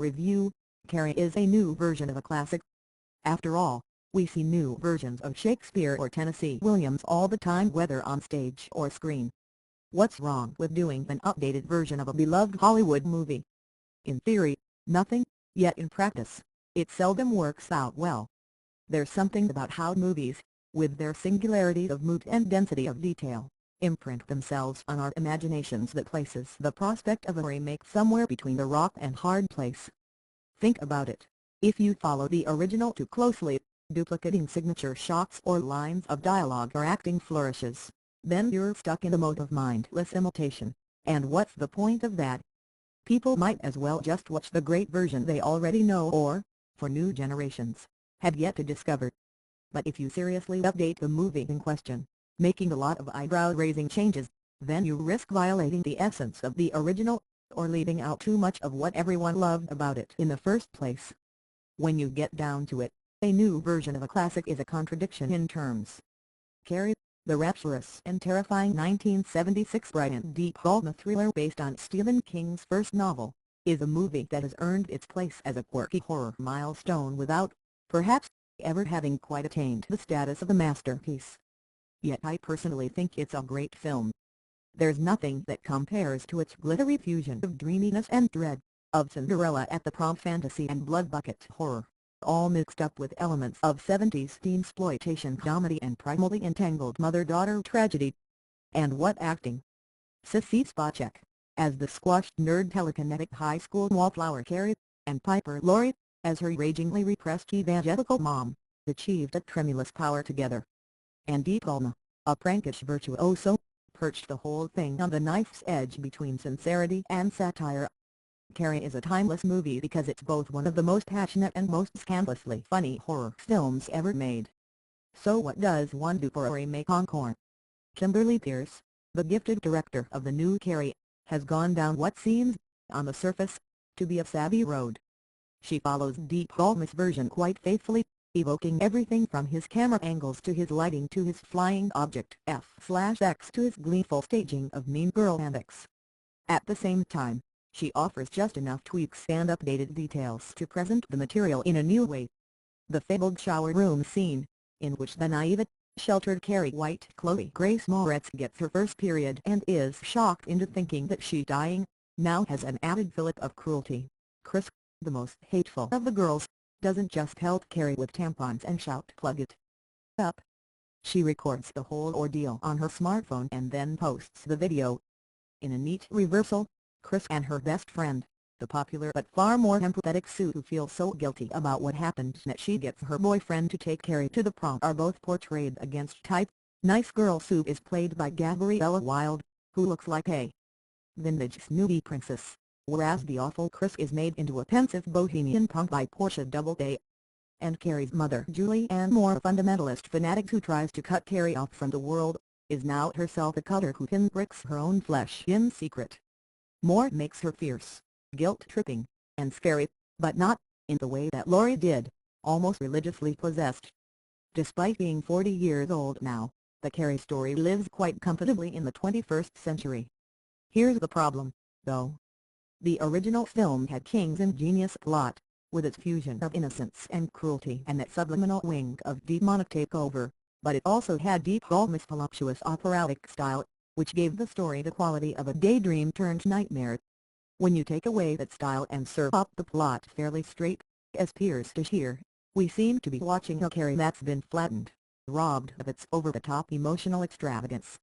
Review: Carrie is a new version of a classic. After all, we see new versions of Shakespeare or Tennessee Williams all the time, whether on stage or screen. What's wrong with doing an updated version of a beloved Hollywood movie? In theory, nothing, yet in practice, it seldom works out well. There's something about how movies, with their singularity of mood and density of detail, imprint themselves on our imaginations that places the prospect of a remake somewhere between the rock and hard place. Think about it. If you follow the original too closely, duplicating signature shots or lines of dialogue or acting flourishes, then you're stuck in a mode of mindless imitation, and what's the point of that? People might as well just watch the great version they already know or, for new generations, have yet to discover. But if you seriously update the movie in question, making a lot of eyebrow-raising changes, then you risk violating the essence of the original, or leaving out too much of what everyone loved about it in the first place. When you get down to it, a new version of a classic is a contradiction in terms. Carrie, the rapturous and terrifying 1976 Brian De Palma thriller based on Stephen King's first novel, is a movie that has earned its place as a quirky horror milestone without, perhaps, ever having quite attained the status of a masterpiece. Yet I personally think it's a great film. There's nothing that compares to its glittery fusion of dreaminess and dread, of Cinderella at the prom fantasy and blood bucket horror, all mixed up with elements of 70s teen-exploitation comedy and primally entangled mother-daughter tragedy. And what acting! Sissy Spacek, as the squashed nerd telekinetic high school wallflower Carrie, and Piper Laurie, as her ragingly repressed evangelical mom, achieved a tremulous power together. And De Palma, a prankish virtuoso, perched the whole thing on the knife's edge between sincerity and satire. Carrie is a timeless movie because it's both one of the most passionate and most scandalously funny horror films ever made. So what does one do for a remake encore? Kimberly Peirce, the gifted director of the new Carrie, has gone down what seems, on the surface, to be a savvy road. She follows De Palma's version quite faithfully, evoking everything from his camera angles to his lighting to his flying object F/X to his gleeful staging of mean girl antics. At the same time, she offers just enough tweaks and updated details to present the material in a new way. The fabled shower room scene, in which the naive, sheltered Carrie White Chloe Grace Moretz gets her first period and is shocked into thinking that she's dying, now has an added fillip of cruelty. Chris, the most hateful of the girls, doesn't just pelt Carrie with tampons and shout "plug it up." She records the whole ordeal on her smartphone and then posts the video. In a neat reversal, Chris and her best friend, the popular but far more empathetic Sue who feels so guilty about what happened that she gets her boyfriend to take Carrie to the prom, are both portrayed against type. Nice girl Sue is played by Gabriella Wilde, who looks like a vintage snooty princess, whereas the awful Chris is made into a pensive bohemian punk by Portia Doubleday. And Carrie's mother, Julie Ann Moore, fundamentalist fanatic who tries to cut Carrie off from the world, is now herself a cutter who pinpricks her own flesh in secret. Moore makes her fierce, guilt-tripping, and scary, but not, in the way that Laurie did, almost religiously possessed. Despite being 40 years old now, the Carrie story lives quite comfortably in the 21st century. Here's the problem, though. The original film had King's ingenious plot, with its fusion of innocence and cruelty and that subliminal wing of demonic takeover, but it also had De Palma's voluptuous operatic style, which gave the story the quality of a daydream turned nightmare. When you take away that style and serve up the plot fairly straight, as Peirce does here, we seem to be watching a Carrie that's been flattened, robbed of its over-the-top emotional extravagance.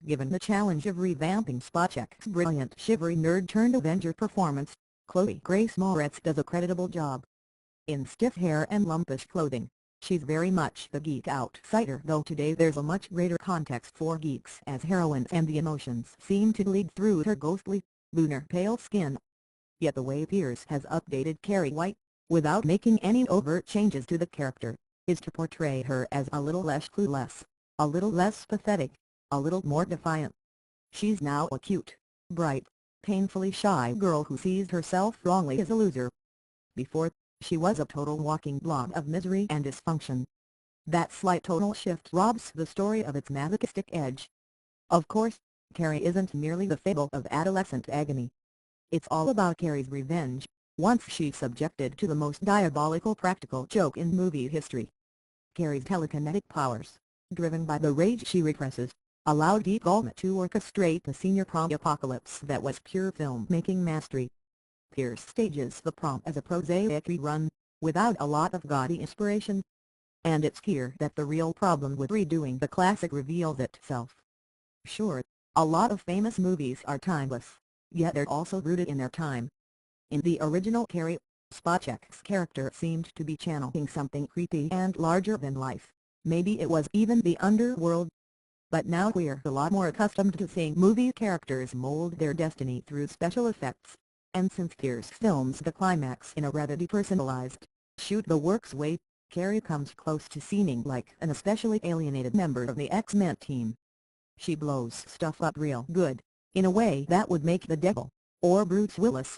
Given the challenge of revamping Spacek's brilliant shivery nerd-turned-Avenger performance, Chloe Grace Moretz does a creditable job. In stiff hair and lumpish clothing, she's very much the geek outsider, though today there's a much greater context for geeks as heroines and the emotions seem to lead through her ghostly, lunar pale skin. Yet the way Peirce has updated Carrie White, without making any overt changes to the character, is to portray her as a little less clueless, a little less pathetic, a little more defiant. She's now a cute, bright, painfully shy girl who sees herself wrongly as a loser. Before, she was a total walking blob of misery and dysfunction. That slight tonal shift robs the story of its masochistic edge. Of course, Carrie isn't merely the fable of adolescent agony. It's all about Carrie's revenge, once she's subjected to the most diabolical practical joke in movie history. Carrie's telekinetic powers, driven by the rage she represses, allowed Deep Gulmet to orchestrate the senior prom apocalypse that was pure filmmaking mastery. Pierce stages the prom as a prosaic rerun, without a lot of gaudy inspiration. And it's here that the real problem with redoing the classic reveals itself. Sure, a lot of famous movies are timeless, yet they're also rooted in their time. In the original Carrie, Spacek's character seemed to be channeling something creepy and larger than life. Maybe it was even the underworld. But now we're a lot more accustomed to seeing movie characters mold their destiny through special effects. And since Pierce films the climax in a rather depersonalized, shoot-the-works way, Carrie comes close to seeming like an especially alienated member of the X-Men team. She blows stuff up real good, in a way that would make the Devil, or Bruce Willis,